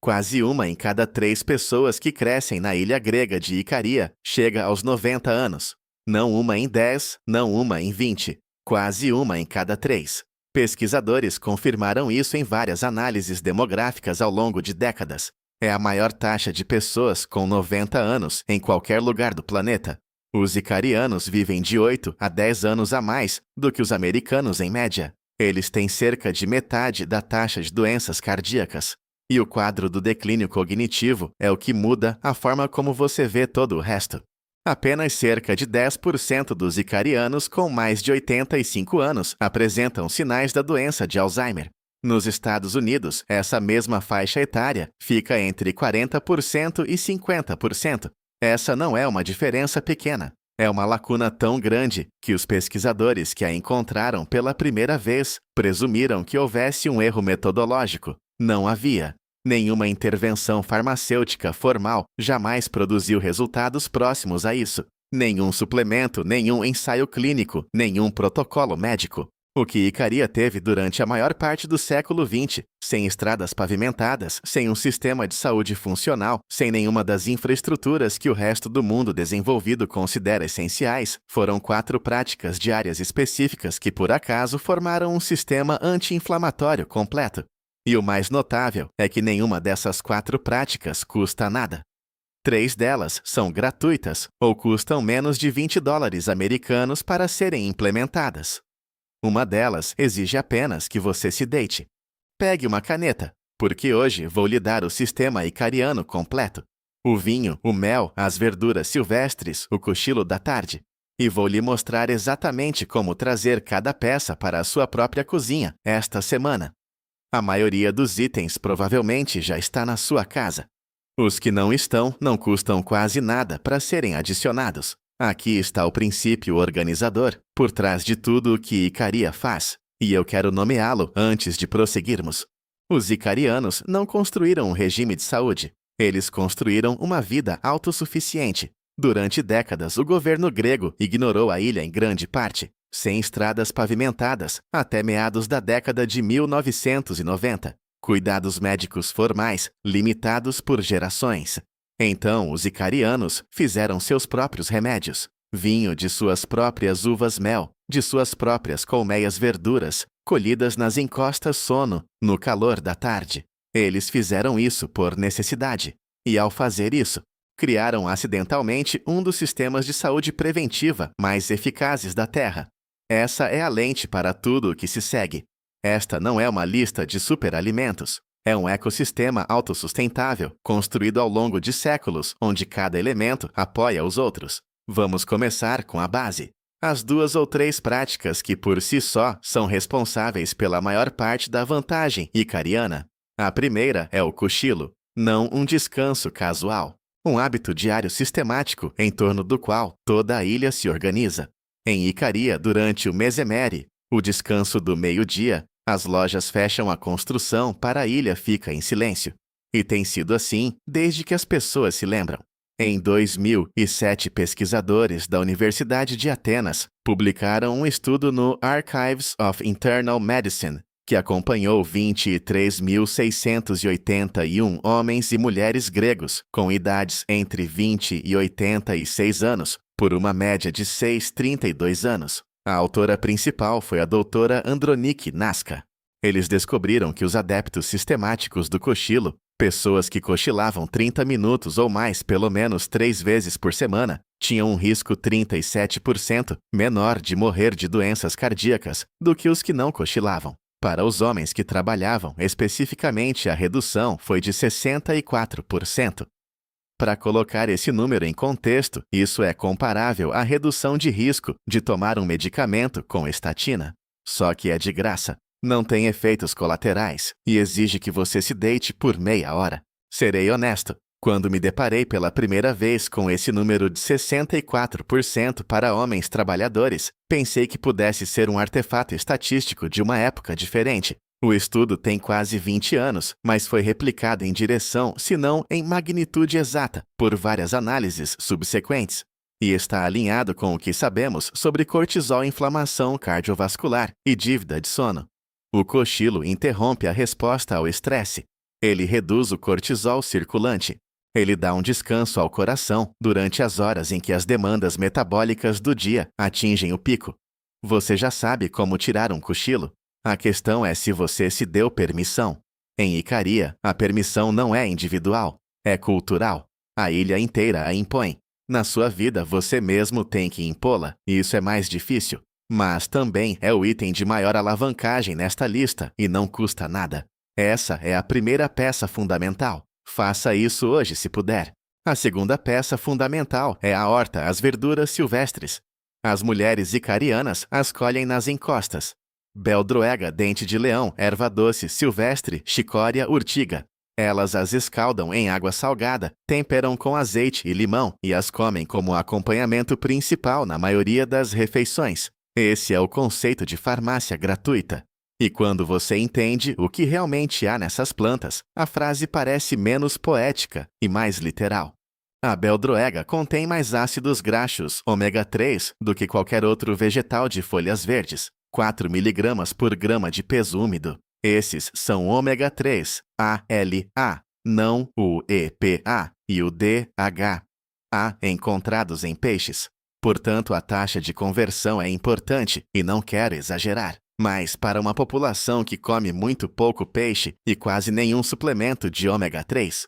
Quase uma em cada 3 pessoas que crescem na ilha grega de Icaria chega aos 90 anos. Não uma em 10, não uma em 20. Quase uma em cada 3. Pesquisadores confirmaram isso em várias análises demográficas ao longo de décadas. É a maior taxa de pessoas com 90 anos em qualquer lugar do planeta. Os icarianos vivem de 8 a 10 anos a mais do que os americanos em média. Eles têm cerca de metade da taxa de doenças cardíacas. E o quadro do declínio cognitivo é o que muda a forma como você vê todo o resto. Apenas cerca de 10% dos icarianos com mais de 85 anos apresentam sinais da doença de Alzheimer. Nos Estados Unidos, essa mesma faixa etária fica entre 40% e 50%. Essa não é uma diferença pequena. É uma lacuna tão grande que os pesquisadores que a encontraram pela primeira vez presumiram que houvesse um erro metodológico. Não havia. Nenhuma intervenção farmacêutica formal jamais produziu resultados próximos a isso. Nenhum suplemento, nenhum ensaio clínico, nenhum protocolo médico. O que Icaria teve durante a maior parte do século XX, sem estradas pavimentadas, sem um sistema de saúde funcional, sem nenhuma das infraestruturas que o resto do mundo desenvolvido considera essenciais, foram 4 práticas diárias específicas que, por acaso, formaram um sistema anti-inflamatório completo. E o mais notável é que nenhuma dessas 4 práticas custa nada. 3 delas são gratuitas ou custam menos de $20 americanos para serem implementadas. Uma delas exige apenas que você se deite. Pegue uma caneta, porque hoje vou lhe dar o sistema icariano completo. O vinho, o mel, as verduras silvestres, o cochilo da tarde. E vou lhe mostrar exatamente como trazer cada peça para a sua própria cozinha esta semana. A maioria dos itens provavelmente já está na sua casa. Os que não estão não custam quase nada para serem adicionados. Aqui está o princípio organizador, por trás de tudo o que Icaria faz, e eu quero nomeá-lo antes de prosseguirmos. Os icarianos não construíram um regime de saúde. Eles construíram uma vida autossuficiente. Durante décadas, o governo grego ignorou a ilha em grande parte, sem estradas pavimentadas, até meados da década de 1990. Cuidados médicos formais, limitados por gerações. Então, os icarianos fizeram seus próprios remédios. Vinho de suas próprias uvas mel, de suas próprias colmeias verduras, colhidas nas encostas sono, no calor da tarde. Eles fizeram isso por necessidade. E ao fazer isso, criaram acidentalmente um dos sistemas de saúde preventiva mais eficazes da Terra. Essa é a lente para tudo o que se segue. Esta não é uma lista de superalimentos. É um ecossistema autossustentável, construído ao longo de séculos, onde cada elemento apoia os outros. Vamos começar com a base. As 2 ou 3 práticas que por si só são responsáveis pela maior parte da vantagem icariana. A primeira é o cochilo, não um descanso casual. Um hábito diário sistemático em torno do qual toda a ilha se organiza. Em Icaria, durante o mesemere, o descanso do meio-dia, as lojas fecham a construção para a ilha fica em silêncio. E tem sido assim desde que as pessoas se lembram. Em 2007, pesquisadores da Universidade de Atenas publicaram um estudo no Archives of Internal Medicine, que acompanhou 23.681 homens e mulheres gregos com idades entre 20 e 86 anos, por uma média de 6,32 anos. A autora principal foi a doutora Andronike Naska. Eles descobriram que os adeptos sistemáticos do cochilo, pessoas que cochilavam 30 minutos ou mais pelo menos 3 vezes por semana, tinham um risco 37% menor de morrer de doenças cardíacas do que os que não cochilavam. Para os homens que trabalhavam, especificamente, a redução foi de 64%. Para colocar esse número em contexto, isso é comparável à redução de risco de tomar um medicamento com estatina. Só que é de graça, não tem efeitos colaterais e exige que você se deite por meia hora. Serei honesto, quando me deparei pela primeira vez com esse número de 64% para homens trabalhadores, pensei que pudesse ser um artefato estatístico de uma época diferente. O estudo tem quase 20 anos, mas foi replicado em direção, se não em magnitude exata, por várias análises subsequentes. E está alinhado com o que sabemos sobre cortisol, inflamação cardiovascular e dívida de sono. O cochilo interrompe a resposta ao estresse. Ele reduz o cortisol circulante. Ele dá um descanso ao coração durante as horas em que as demandas metabólicas do dia atingem o pico. Você já sabe como tirar um cochilo? A questão é se você se deu permissão. Em Icaria, a permissão não é individual, é cultural. A ilha inteira a impõe. Na sua vida, você mesmo tem que impô-la, e isso é mais difícil. Mas também é o item de maior alavancagem nesta lista e não custa nada. Essa é a primeira peça fundamental. Faça isso hoje se puder. A segunda peça fundamental é a horta, as verduras silvestres. As mulheres icarianas as colhem nas encostas. Beldroega, dente de leão, erva doce, silvestre, chicória, urtiga. Elas as escaldam em água salgada, temperam com azeite e limão e as comem como acompanhamento principal na maioria das refeições. Esse é o conceito de farmácia gratuita. E quando você entende o que realmente há nessas plantas, a frase parece menos poética e mais literal. A beldroega contém mais ácidos graxos, ômega 3, do que qualquer outro vegetal de folhas verdes, 4 mg por grama de peso úmido. Esses são ômega 3, ALA, não o EPA e o DHA, encontrados em peixes. Portanto, a taxa de conversão é importante e não quero exagerar. Mas para uma população que come muito pouco peixe e quase nenhum suplemento de ômega 3,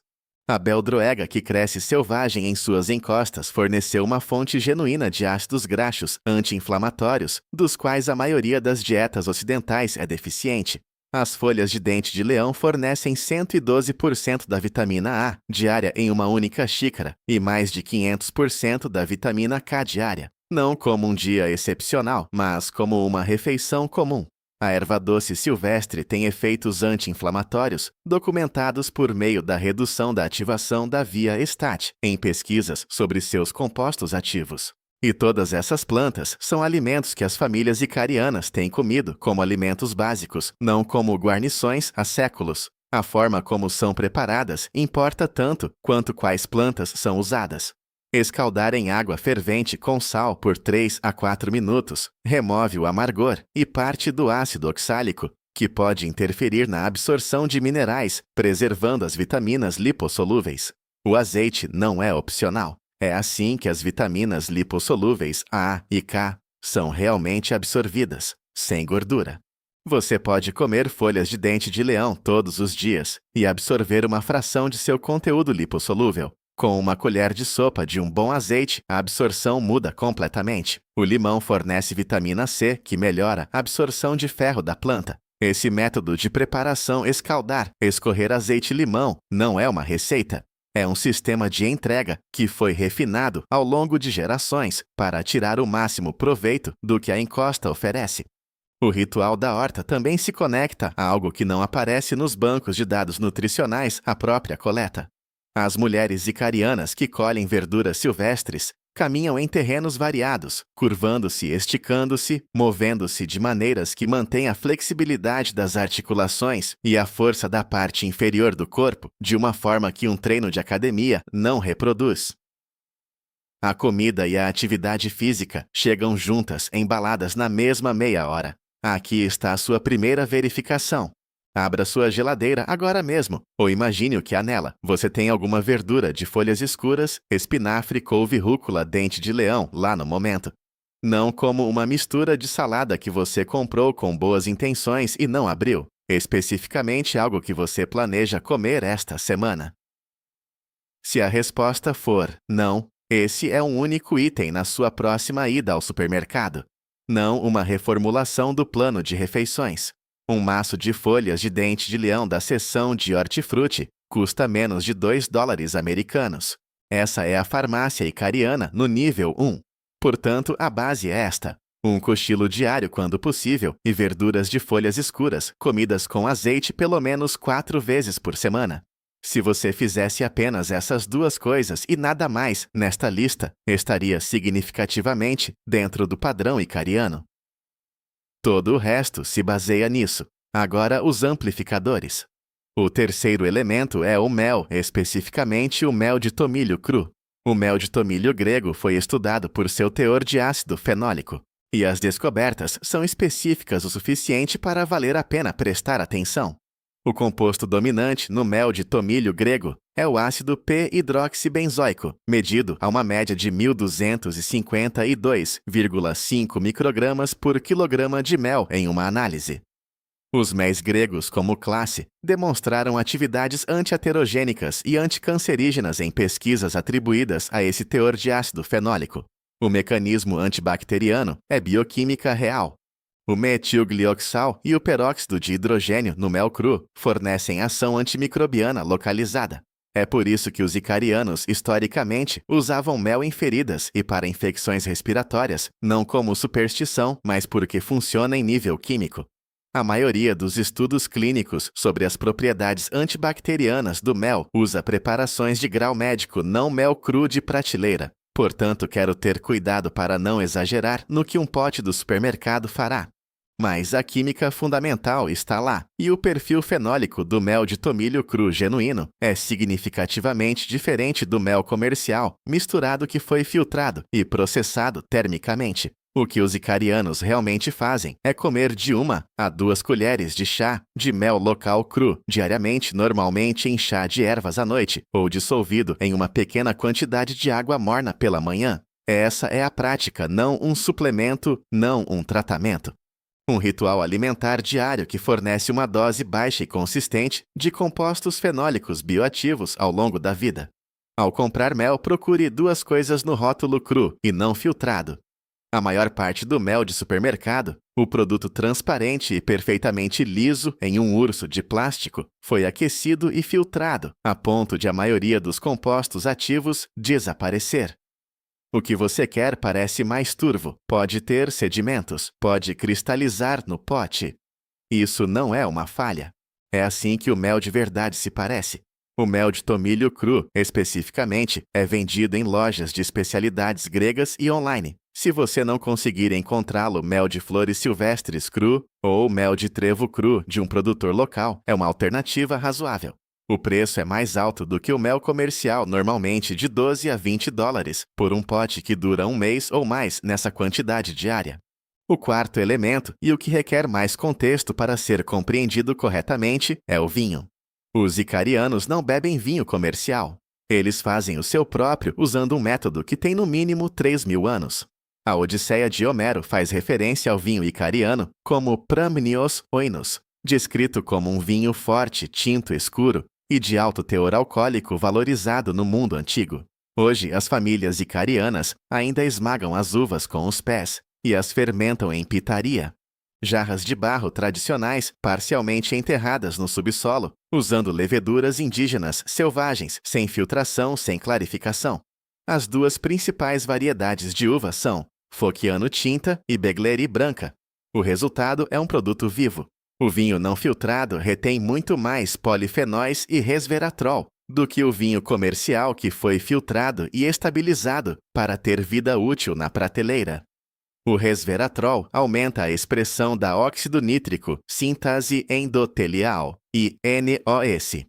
a beldroega que cresce selvagem em suas encostas forneceu uma fonte genuína de ácidos graxos anti-inflamatórios, dos quais a maioria das dietas ocidentais é deficiente. As folhas de dente de leão fornecem 112% da vitamina A diária em uma única xícara e mais de 500% da vitamina K diária. Não como um dia excepcional, mas como uma refeição comum. A erva doce silvestre tem efeitos anti-inflamatórios documentados por meio da redução da ativação da via STAT em pesquisas sobre seus compostos ativos. E todas essas plantas são alimentos que as famílias icarianas têm comido como alimentos básicos, não como guarnições há séculos. A forma como são preparadas importa tanto quanto quais plantas são usadas. Escaldar em água fervente com sal por 3 a 4 minutos remove o amargor e parte do ácido oxálico, que pode interferir na absorção de minerais, preservando as vitaminas lipossolúveis. O azeite não é opcional. É assim que as vitaminas lipossolúveis A e K são realmente absorvidas, sem gordura. Você pode comer folhas de dente de leão todos os dias e absorver uma fração de seu conteúdo lipossolúvel. Com uma colher de sopa de um bom azeite, a absorção muda completamente. O limão fornece vitamina C, que melhora a absorção de ferro da planta. Esse método de preparação escorrer azeite-limão, não é uma receita. É um sistema de entrega que foi refinado ao longo de gerações para tirar o máximo proveito do que a encosta oferece. O ritual da horta também se conecta a algo que não aparece nos bancos de dados nutricionais, a própria coleta. As mulheres icarianas que colhem verduras silvestres caminham em terrenos variados, curvando-se, esticando-se, movendo-se de maneiras que mantêm a flexibilidade das articulações e a força da parte inferior do corpo de uma forma que um treino de academia não reproduz. A comida e a atividade física chegam juntas, embaladas na mesma meia hora. Aqui está a sua primeira verificação. Abra sua geladeira agora mesmo, ou imagine o que há nela. Você tem alguma verdura de folhas escuras, espinafre, couve, rúcula, dente de leão lá no momento. Não como uma mistura de salada que você comprou com boas intenções e não abriu. Especificamente algo que você planeja comer esta semana. Se a resposta for não, esse é um único item na sua próxima ida ao supermercado. Não uma reformulação do plano de refeições. Um maço de folhas de dente de leão da seção de hortifruti custa menos de $2 americanos. Essa é a farmácia icariana no nível 1. Portanto, a base é esta. Um cochilo diário quando possível e verduras de folhas escuras, comidas com azeite pelo menos 4 vezes por semana. Se você fizesse apenas essas duas coisas e nada mais nesta lista, estaria significativamente dentro do padrão icariano. Todo o resto se baseia nisso. Agora, os amplificadores. O terceiro elemento é o mel, especificamente o mel de tomilho cru. O mel de tomilho grego foi estudado por seu teor de ácido fenólico, e as descobertas são específicas o suficiente para valer a pena prestar atenção. O composto dominante no mel de tomilho grego é o ácido p-hidroxibenzoico, medido a uma média de 1.252,5 microgramas por quilograma de mel em uma análise. Os méis gregos, como classe, demonstraram atividades antiaterogênicas e anticancerígenas em pesquisas atribuídas a esse teor de ácido fenólico. O mecanismo antibacteriano é bioquímica real. O metilglioxal e o peróxido de hidrogênio no mel cru fornecem ação antimicrobiana localizada. É por isso que os icarianos, historicamente, usavam mel em feridas e para infecções respiratórias, não como superstição, mas porque funciona em nível químico. A maioria dos estudos clínicos sobre as propriedades antibacterianas do mel usa preparações de grau médico, não mel cru de prateleira. Portanto, quero ter cuidado para não exagerar no que um pote do supermercado fará. Mas a química fundamental está lá, e o perfil fenólico do mel de tomilho cru genuíno é significativamente diferente do mel comercial misturado que foi filtrado e processado termicamente. O que os icarianos realmente fazem é comer de 1 a 2 colheres de chá de mel local cru diariamente, normalmente em chá de ervas à noite, ou dissolvido em uma pequena quantidade de água morna pela manhã. Essa é a prática, não um suplemento, não um tratamento. Um ritual alimentar diário que fornece uma dose baixa e consistente de compostos fenólicos bioativos ao longo da vida. Ao comprar mel, procure 2 coisas no rótulo cru e não filtrado. A maior parte do mel de supermercado, o produto transparente e perfeitamente liso em um urso de plástico, foi aquecido e filtrado, a ponto de a maioria dos compostos ativos desaparecer. O que você quer parece mais turvo, pode ter sedimentos, pode cristalizar no pote. Isso não é uma falha. É assim que o mel de verdade se parece. O mel de tomilho cru, especificamente, é vendido em lojas de especialidades gregas e online. Se você não conseguir encontrá-lo, mel de flores silvestres cru ou mel de trevo cru de um produtor local é uma alternativa razoável. O preço é mais alto do que o mel comercial, normalmente de 12 a 20 dólares, por um pote que dura 1 mês ou mais nessa quantidade diária. O quarto elemento, e o que requer mais contexto para ser compreendido corretamente, é o vinho. Os icarianos não bebem vinho comercial. Eles fazem o seu próprio usando um método que tem no mínimo 3.000 anos. A Odisseia de Homero faz referência ao vinho icariano como Pramnios oinos, descrito como um vinho forte, tinto escuro, e de alto teor alcoólico valorizado no mundo antigo. Hoje, as famílias icarianas ainda esmagam as uvas com os pés e as fermentam em pitaria. Jarras de barro tradicionais, parcialmente enterradas no subsolo, usando leveduras indígenas selvagens, sem filtração, sem clarificação. As 2 principais variedades de uva são Focchiano tinta e Begleri branca. O resultado é um produto vivo. O vinho não filtrado retém muito mais polifenóis e resveratrol do que o vinho comercial que foi filtrado e estabilizado para ter vida útil na prateleira. O resveratrol aumenta a expressão da óxido nítrico, síntase endotelial, e NOS,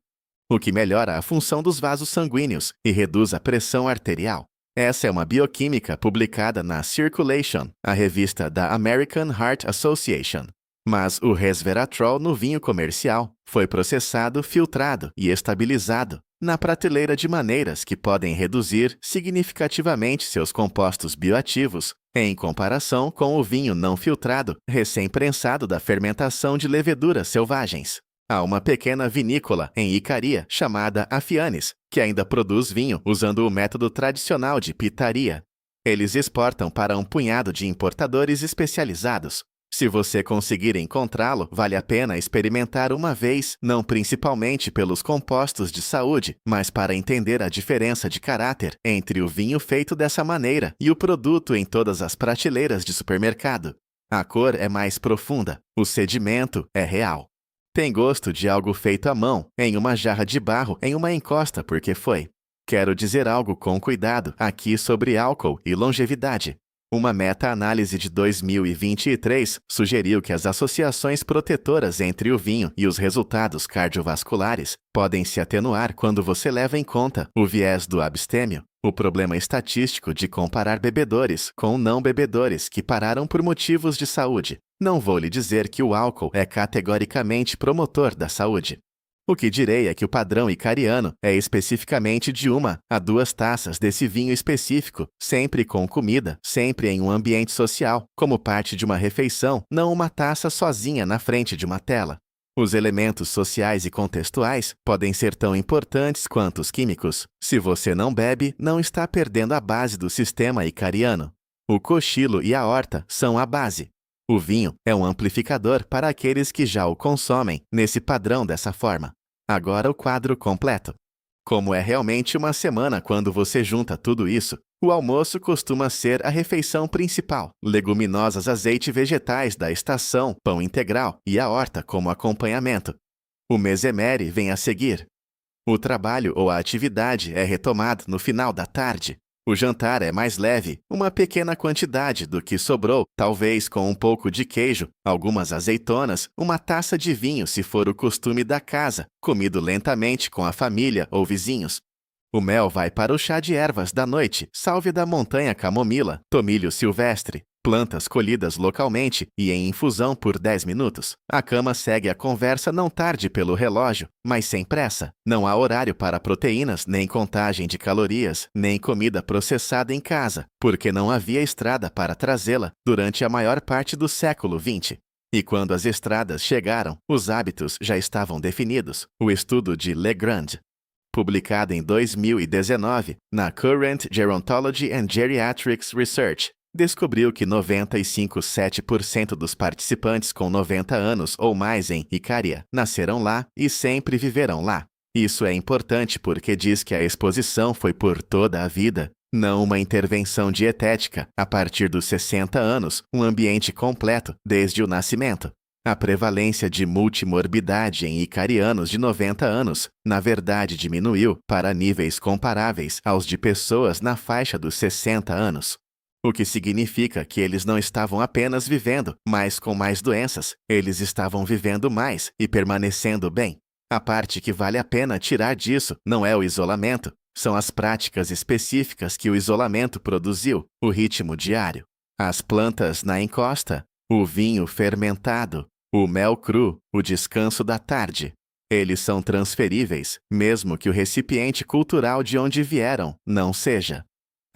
o que melhora a função dos vasos sanguíneos e reduz a pressão arterial. Essa é uma bioquímica publicada na Circulation, a revista da American Heart Association. Mas o resveratrol no vinho comercial foi processado, filtrado e estabilizado na prateleira de maneiras que podem reduzir significativamente seus compostos bioativos em comparação com o vinho não filtrado, recém-prensado da fermentação de leveduras selvagens. Há uma pequena vinícola em Icaria chamada Afianes, que ainda produz vinho usando o método tradicional de pitaria. Eles exportam para um punhado de importadores especializados. Se você conseguir encontrá-lo, vale a pena experimentar uma vez, não principalmente pelos compostos de saúde, mas para entender a diferença de caráter entre o vinho feito dessa maneira e o produto em todas as prateleiras de supermercado. A cor é mais profunda, o sedimento é real. Tem gosto de algo feito à mão, em uma jarra de barro, em uma encosta, porque foi. Quero dizer algo com cuidado aqui sobre álcool e longevidade. Uma meta-análise de 2023 sugeriu que as associações protetoras entre o vinho e os resultados cardiovasculares podem se atenuar quando você leva em conta o viés do abstêmio, O problema estatístico de comparar bebedores com não bebedores que pararam por motivos de saúde. Não vou lhe dizer que o álcool é categoricamente promotor da saúde. O que direi é que o padrão icariano é especificamente de 1 a 2 taças desse vinho específico, sempre com comida, sempre em um ambiente social, como parte de uma refeição, não uma taça sozinha na frente de uma tela. Os elementos sociais e contextuais podem ser tão importantes quanto os químicos. Se você não bebe, não está perdendo a base do sistema icariano. O cochilo e a horta são a base. O vinho é um amplificador para aqueles que já o consomem nesse padrão dessa forma. Agora o quadro completo. Como é realmente uma semana quando você junta tudo isso, o almoço costuma ser a refeição principal, leguminosas, azeite vegetais da estação, pão integral e a horta como acompanhamento. O mesemere vem a seguir. O trabalho ou a atividade é retomado no final da tarde. O jantar é mais leve, uma pequena quantidade do que sobrou, talvez com um pouco de queijo, algumas azeitonas, uma taça de vinho se for o costume da casa, comido lentamente com a família ou vizinhos. O mel vai para o chá de ervas da noite, sálvia da montanha camomila, tomilho silvestre, plantas colhidas localmente e em infusão por 10 minutos. A cama segue a conversa não tarde pelo relógio, mas sem pressa. Não há horário para proteínas, nem contagem de calorias, nem comida processada em casa, porque não havia estrada para trazê-la durante a maior parte do século XX. E quando as estradas chegaram, os hábitos já estavam definidos. O estudo de Legrand, publicado em 2019 na Current Gerontology and Geriatrics Research, descobriu que 95,7% dos participantes com 90 anos ou mais em Icária nasceram lá e sempre viverão lá. Isso é importante porque diz que a exposição foi por toda a vida, não uma intervenção dietética a partir dos 60 anos, um ambiente completo desde o nascimento. A prevalência de multimorbidade em icarianos de 90 anos, na verdade, diminuiu para níveis comparáveis aos de pessoas na faixa dos 60 anos. O que significa que eles não estavam apenas vivendo, mas com mais doenças, eles estavam vivendo mais e permanecendo bem. A parte que vale a pena tirar disso não é o isolamento, são as práticas específicas que o isolamento produziu, o ritmo diário. As plantas na encosta, o vinho fermentado, o mel cru, o descanso da tarde. Eles são transferíveis, mesmo que o recipiente cultural de onde vieram não seja.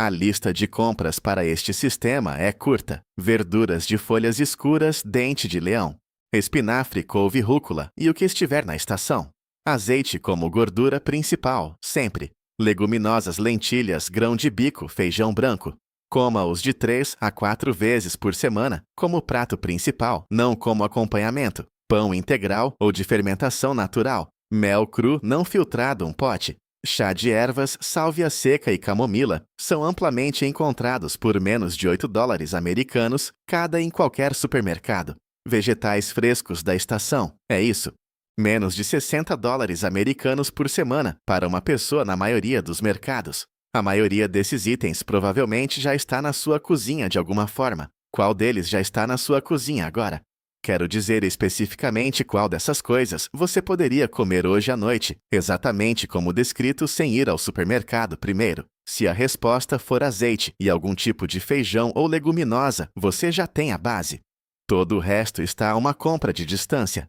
A lista de compras para este sistema é curta. Verduras de folhas escuras, dente de leão. Espinafre, couve, rúcula e o que estiver na estação. Azeite como gordura principal, sempre. Leguminosas, lentilhas, grão de bico, feijão branco. Coma-os de 3 a 4 vezes por semana, como prato principal, não como acompanhamento. Pão integral ou de fermentação natural. Mel cru não filtrado, um pote. Chá de ervas, sálvia seca e camomila são amplamente encontrados por menos de $8 americanos cada em qualquer supermercado. Vegetais frescos da estação, é isso. Menos de $60 americanos por semana para uma pessoa na maioria dos mercados. A maioria desses itens provavelmente já está na sua cozinha de alguma forma. Qual deles já está na sua cozinha agora? Quero dizer especificamente qual dessas coisas você poderia comer hoje à noite, exatamente como descrito sem ir ao supermercado primeiro. Se a resposta for azeite e algum tipo de feijão ou leguminosa, você já tem a base. Todo o resto está a uma compra de distância.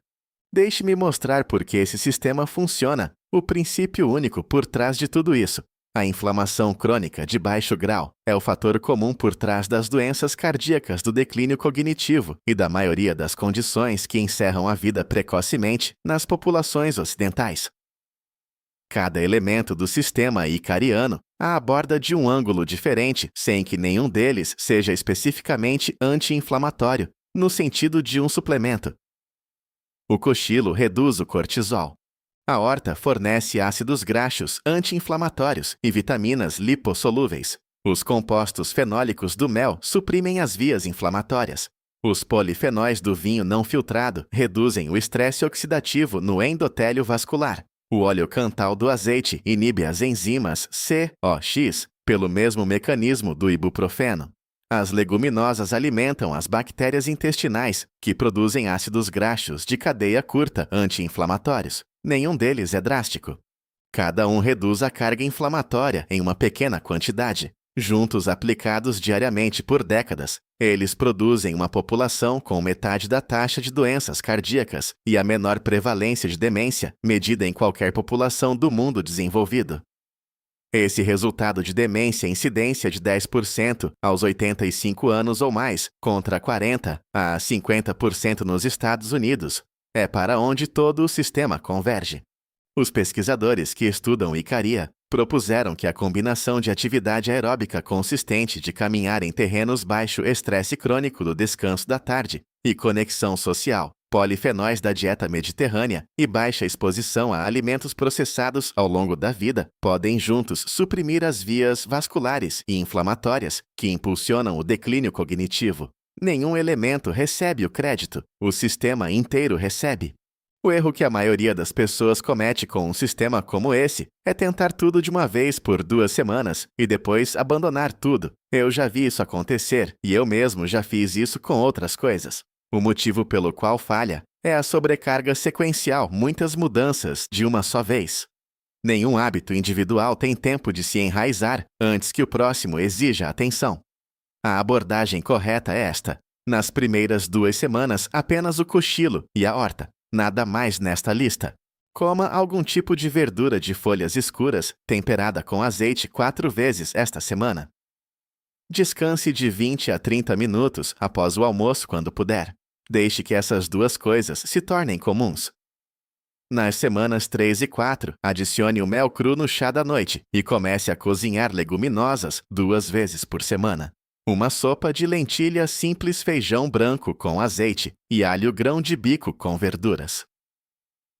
Deixe-me mostrar por que esse sistema funciona, o princípio único por trás de tudo isso. A inflamação crônica de baixo grau é o fator comum por trás das doenças cardíacas do declínio cognitivo e da maioria das condições que encerram a vida precocemente nas populações ocidentais. Cada elemento do sistema icariano a aborda de um ângulo diferente, sem que nenhum deles seja especificamente anti-inflamatório, no sentido de um suplemento. O cochilo reduz o cortisol. A horta fornece ácidos graxos anti-inflamatórios e vitaminas lipossolúveis. Os compostos fenólicos do mel suprimem as vias inflamatórias. Os polifenóis do vinho não filtrado reduzem o estresse oxidativo no endotélio vascular. O óleo cantal do azeite inibe as enzimas COX pelo mesmo mecanismo do ibuprofeno. As leguminosas alimentam as bactérias intestinais, que produzem ácidos graxos de cadeia curta anti-inflamatórios. Nenhum deles é drástico. Cada um reduz a carga inflamatória em uma pequena quantidade. Juntos aplicados diariamente por décadas, eles produzem uma população com metade da taxa de doenças cardíacas e a menor prevalência de demência medida em qualquer população do mundo desenvolvido. Esse resultado de demência incidência de 10% aos 85 anos ou mais, contra 40% a 50% nos Estados Unidos, é para onde todo o sistema converge. Os pesquisadores que estudam Icaria propuseram que a combinação de atividade aeróbica consistente de caminhar em terrenos baixo estresse crônico do descanso da tarde e conexão social, polifenóis da dieta mediterrânea e baixa exposição a alimentos processados ao longo da vida podem juntos suprimir as vias vasculares e inflamatórias que impulsionam o declínio cognitivo. Nenhum elemento recebe o crédito, o sistema inteiro recebe. O erro que a maioria das pessoas comete com um sistema como esse é tentar tudo de uma vez por 2 semanas e depois abandonar tudo. Eu já vi isso acontecer e eu mesmo já fiz isso com outras coisas. O motivo pelo qual falha é a sobrecarga sequencial, muitas mudanças de uma só vez. Nenhum hábito individual tem tempo de se enraizar antes que o próximo exija atenção. A abordagem correta é esta. Nas primeiras 2 semanas, apenas o cochilo e a horta. Nada mais nesta lista. Coma algum tipo de verdura de folhas escuras, temperada com azeite 4 vezes esta semana. Descanse de 20 a 30 minutos após o almoço quando puder. Deixe que essas 2 coisas se tornem comuns. Nas semanas 3 e 4, adicione o mel cru no chá da noite e comece a cozinhar leguminosas 2 vezes por semana. Uma sopa de lentilha simples feijão branco com azeite e alho grão de bico com verduras.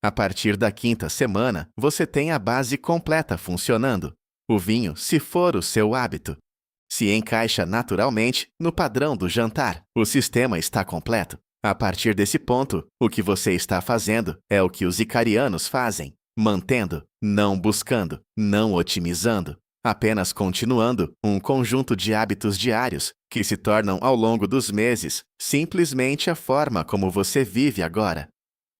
A partir da 5ª semana, você tem a base completa funcionando. O vinho, se for o seu hábito, se encaixa naturalmente no padrão do jantar. O sistema está completo. A partir desse ponto, o que você está fazendo é o que os icarianos fazem, mantendo, não buscando, não otimizando. Apenas continuando um conjunto de hábitos diários que se tornam ao longo dos meses simplesmente a forma como você vive agora.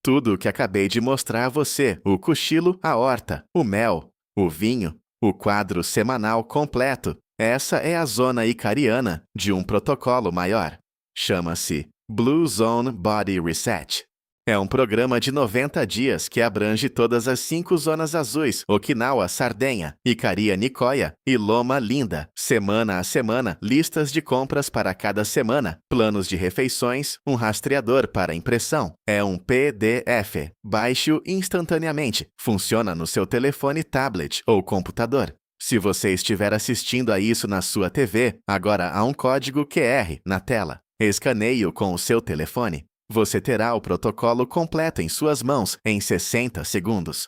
Tudo o que acabei de mostrar a você, o cochilo, a horta, o mel, o vinho, o quadro semanal completo, essa é a zona icariana de um protocolo maior. Chama-se Blue Zone Body Reset. É um programa de 90 dias que abrange todas as 5 zonas azuis: Okinawa, Sardenha, Icaria, Nicoya e Loma Linda. Semana a semana, listas de compras para cada semana, planos de refeições, um rastreador para impressão. É um PDF. Baixe-o instantaneamente. Funciona no seu telefone, tablet ou computador. Se você estiver assistindo a isso na sua TV, agora há um código QR na tela. Escaneie-o com o seu telefone. Você terá o protocolo completo em suas mãos em 60 segundos.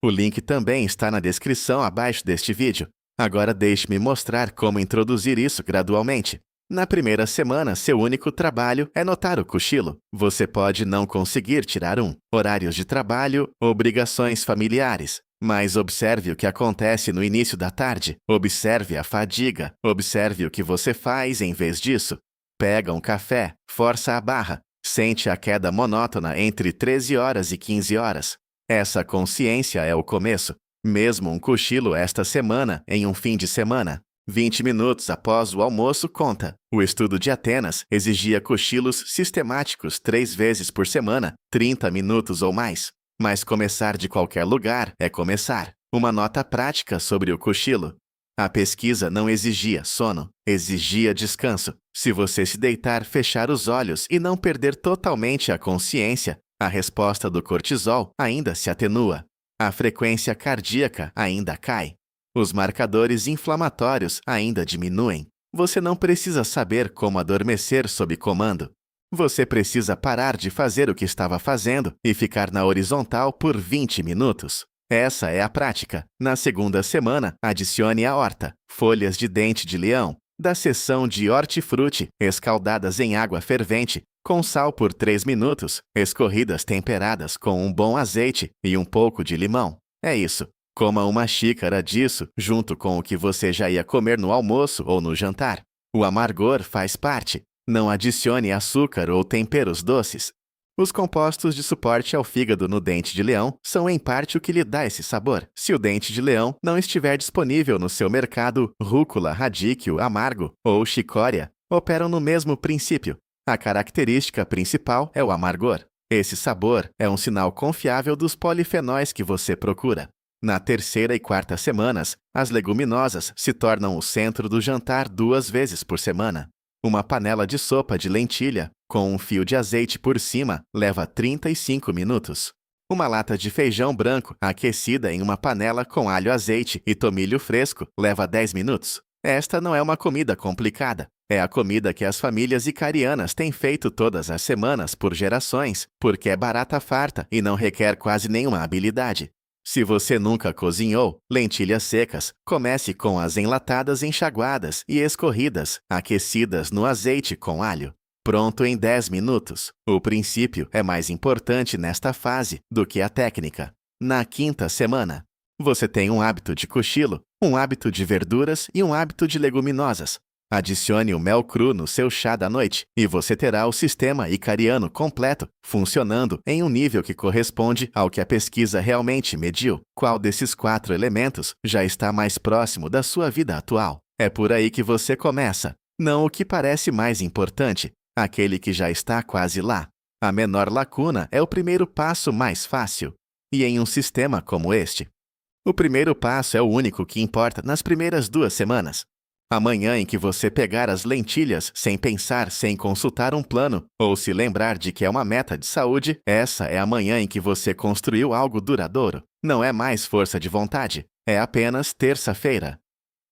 O link também está na descrição abaixo deste vídeo. Agora deixe-me mostrar como introduzir isso gradualmente. Na primeira semana, seu único trabalho é notar o cochilo. Você pode não conseguir tirar um. Horários de trabalho, obrigações familiares. Mas observe o que acontece no início da tarde. Observe a fadiga. Observe o que você faz em vez disso. Pega um café, força a barra. Sente a queda monótona entre 13 horas e 15 horas. Essa consciência é o começo. Mesmo um cochilo esta semana, em um fim de semana. 20 minutos após o almoço conta. O estudo de Atenas exigia cochilos sistemáticos 3 vezes por semana, 30 minutos ou mais. Mas começar de qualquer lugar é começar. Uma nota prática sobre o cochilo. A pesquisa não exigia sono, exigia descanso. Se você se deitar, fechar os olhos e não perder totalmente a consciência, a resposta do cortisol ainda se atenua. A frequência cardíaca ainda cai. Os marcadores inflamatórios ainda diminuem. Você não precisa saber como adormecer sob comando. Você precisa parar de fazer o que estava fazendo e ficar na horizontal por 20 minutos. Essa é a prática. Na segunda semana, adicione a horta, folhas de dente de leão, da seção de hortifruti, escaldadas em água fervente, com sal por 3 minutos, escorridas temperadas com um bom azeite e um pouco de limão. É isso. Coma uma xícara disso junto com o que você já ia comer no almoço ou no jantar. O amargor faz parte. Não adicione açúcar ou temperos doces. Os compostos de suporte ao fígado no dente de leão são em parte o que lhe dá esse sabor. Se o dente de leão não estiver disponível no seu mercado, rúcula, radíquio, amargo ou chicória operam no mesmo princípio. A característica principal é o amargor. Esse sabor é um sinal confiável dos polifenóis que você procura. Na terceira e quarta semanas, as leguminosas se tornam o centro do jantar 2 vezes por semana. Uma panela de sopa de lentilha, com um fio de azeite por cima, leva 35 minutos. Uma lata de feijão branco aquecida em uma panela com alho, azeite e tomilho fresco leva 10 minutos. Esta não é uma comida complicada. É a comida que as famílias icarianas têm feito todas as semanas por gerações, porque é barata farta e não requer quase nenhuma habilidade. Se você nunca cozinhou lentilhas secas, comece com as enlatadas enxaguadas e escorridas, aquecidas no azeite com alho. Pronto em 10 minutos. O princípio é mais importante nesta fase do que a técnica. Na quinta semana, você tem um hábito de cochilo, um hábito de verduras e um hábito de leguminosas. Adicione o mel cru no seu chá da noite e você terá o sistema icariano completo, funcionando em um nível que corresponde ao que a pesquisa realmente mediu. Qual desses 4 elementos já está mais próximo da sua vida atual? É por aí que você começa. Não o que parece mais importante, aquele que já está quase lá. A menor lacuna é o primeiro passo mais fácil. E em um sistema como este, o primeiro passo é o único que importa nas primeiras 2 semanas. A manhã em que você pegar as lentilhas sem pensar, sem consultar um plano, ou se lembrar de que é uma meta de saúde, essa é a manhã em que você construiu algo duradouro. Não é mais força de vontade, é apenas terça-feira.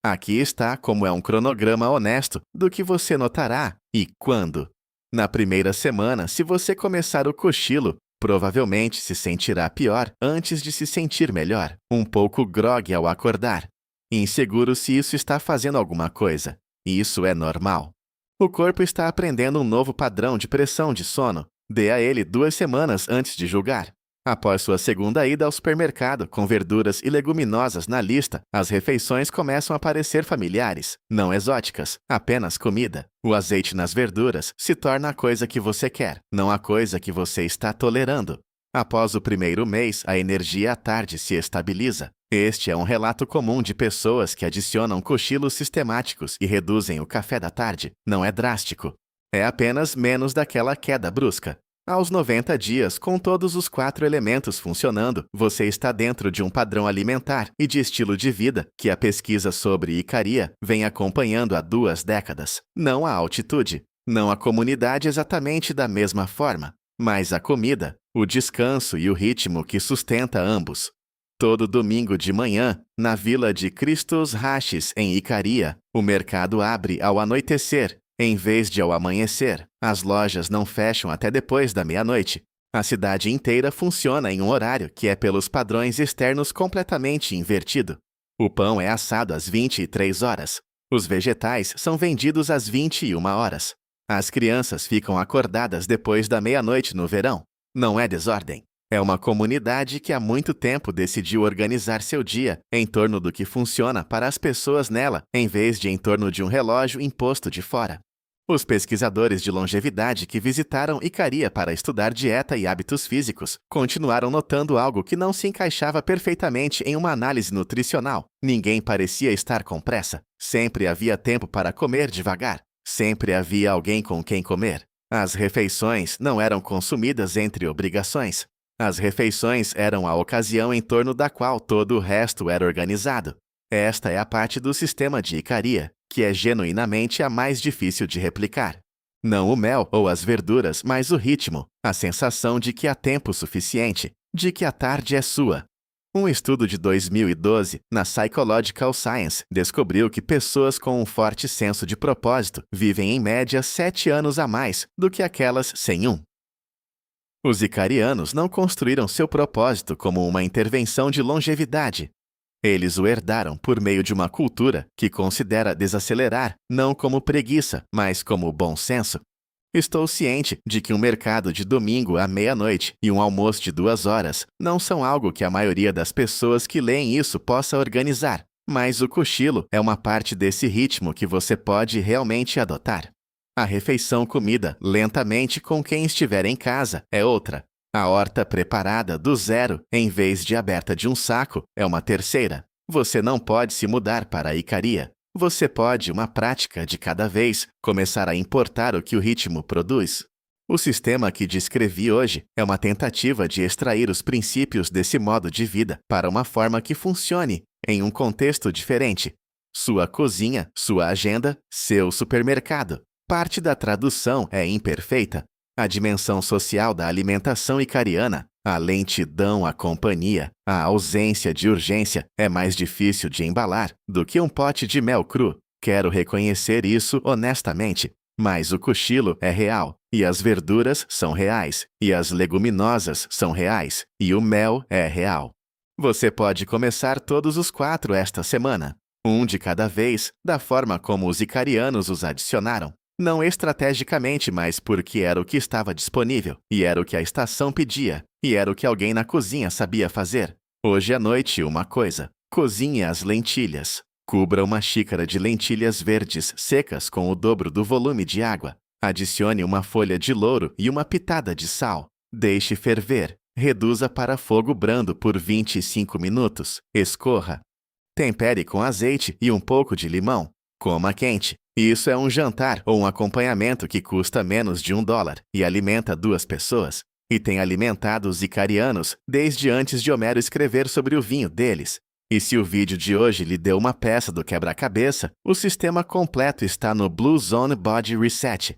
Aqui está como é um cronograma honesto do que você notará e quando. Na primeira semana, se você começar o cochilo, provavelmente se sentirá pior antes de se sentir melhor, um pouco grogue ao acordar. Inseguro se isso está fazendo alguma coisa. Isso é normal. O corpo está aprendendo um novo padrão de pressão de sono. Dê a ele 2 semanas antes de julgar. Após sua segunda ida ao supermercado com verduras e leguminosas na lista, as refeições começam a parecer familiares, não exóticas, apenas comida. O azeite nas verduras se torna a coisa que você quer, não a coisa que você está tolerando. Após o primeiro mês, a energia à tarde se estabiliza. Este é um relato comum de pessoas que adicionam cochilos sistemáticos e reduzem o café da tarde. Não é drástico. É apenas menos daquela queda brusca. Aos 90 dias, com todos os 4 elementos funcionando, você está dentro de um padrão alimentar e de estilo de vida que a pesquisa sobre Icaria vem acompanhando há 2 décadas. Não a altitude, não a comunidade exatamente da mesma forma, mas a comida, o descanso e o ritmo que sustenta ambos. Todo domingo de manhã, na vila de Cristos Raches, em Icaria, o mercado abre ao anoitecer, em vez de ao amanhecer. As lojas não fecham até depois da meia-noite. A cidade inteira funciona em um horário que é pelos padrões externos completamente invertido. O pão é assado às 23 horas. Os vegetais são vendidos às 21 horas. As crianças ficam acordadas depois da meia-noite no verão. Não é desordem. É uma comunidade que há muito tempo decidiu organizar seu dia em torno do que funciona para as pessoas nela, em vez de em torno de um relógio imposto de fora. Os pesquisadores de longevidade que visitaram Icaria para estudar dieta e hábitos físicos continuaram notando algo que não se encaixava perfeitamente em uma análise nutricional. Ninguém parecia estar com pressa. Sempre havia tempo para comer devagar. Sempre havia alguém com quem comer. As refeições não eram consumidas entre obrigações. As refeições eram a ocasião em torno da qual todo o resto era organizado. Esta é a parte do sistema de Icaria, que é genuinamente a mais difícil de replicar. Não o mel ou as verduras, mas o ritmo, a sensação de que há tempo suficiente, de que a tarde é sua. Um estudo de 2012, na Psychological Science, descobriu que pessoas com um forte senso de propósito vivem em média 7 anos a mais do que aquelas sem um. Os icarianos não construíram seu propósito como uma intervenção de longevidade. Eles o herdaram por meio de uma cultura que considera desacelerar não como preguiça, mas como bom senso. Estou ciente de que um mercado de domingo à meia-noite e um almoço de 2 horas não são algo que a maioria das pessoas que leem isso possa organizar, mas o cochilo é uma parte desse ritmo que você pode realmente adotar. A refeição comida lentamente com quem estiver em casa é outra. A horta preparada do zero, em vez de aberta de um saco, é uma terceira. Você não pode se mudar para a Icaria. Você pode, uma prática de cada vez, começar a importar o que o ritmo produz. O sistema que descrevi hoje é uma tentativa de extrair os princípios desse modo de vida para uma forma que funcione em um contexto diferente. Sua cozinha, sua agenda, seu supermercado. Parte da tradução é imperfeita. A dimensão social da alimentação icariana, a lentidão à companhia, a ausência de urgência é mais difícil de embalar do que um pote de mel cru. Quero reconhecer isso honestamente. Mas o cochilo é real, e as verduras são reais, e as leguminosas são reais, e o mel é real. Você pode começar todos os 4 esta semana, um de cada vez, da forma como os icarianos os adicionaram. Não estrategicamente, mas porque era o que estava disponível, e era o que a estação pedia, e era o que alguém na cozinha sabia fazer. Hoje à noite, uma coisa: cozinhe as lentilhas. Cubra uma xícara de lentilhas verdes secas com o dobro do volume de água. Adicione uma folha de louro e uma pitada de sal. Deixe ferver. Reduza para fogo brando por 25 minutos. Escorra. Tempere com azeite e um pouco de limão. Coma quente. Isso é um jantar ou um acompanhamento que custa menos de $1 e alimenta 2 pessoas. E tem alimentado os icarianos desde antes de Homero escrever sobre o vinho deles. E se o vídeo de hoje lhe deu uma peça do quebra-cabeça, o sistema completo está no Blue Zone Body Reset.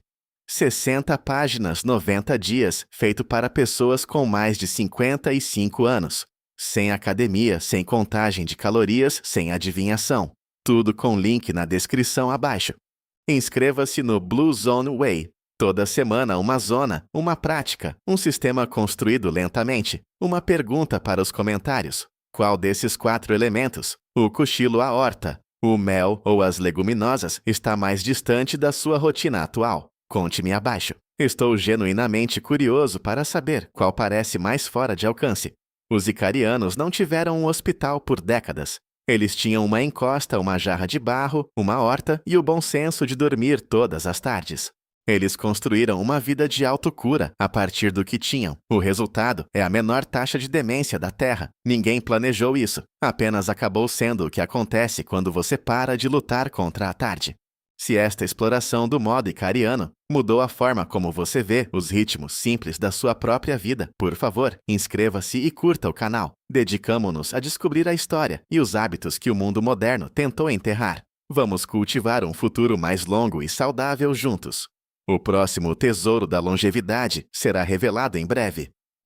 60 páginas, 90 dias, feito para pessoas com mais de 55 anos. Sem academia, sem contagem de calorias, sem adivinhação. Tudo com link na descrição abaixo. Inscreva-se no Blue Zone Way. Toda semana uma zona, uma prática, um sistema construído lentamente. Uma pergunta para os comentários. Qual desses 4 elementos, o cochilo à horta, o mel ou as leguminosas, está mais distante da sua rotina atual? Conte-me abaixo. Estou genuinamente curioso para saber qual parece mais fora de alcance. Os icarianos não tiveram um hospital por décadas. Eles tinham uma encosta, uma jarra de barro, uma horta e o bom senso de dormir todas as tardes. Eles construíram uma vida de autocura a partir do que tinham. O resultado é a menor taxa de demência da Terra. Ninguém planejou isso. Apenas acabou sendo o que acontece quando você para de lutar contra a tarde. Se esta exploração do modo icariano mudou a forma como você vê os ritmos simples da sua própria vida, por favor, inscreva-se e curta o canal. Dedicamo-nos a descobrir a história e os hábitos que o mundo moderno tentou enterrar. Vamos cultivar um futuro mais longo e saudável juntos. O próximo tesouro da longevidade será revelado em breve.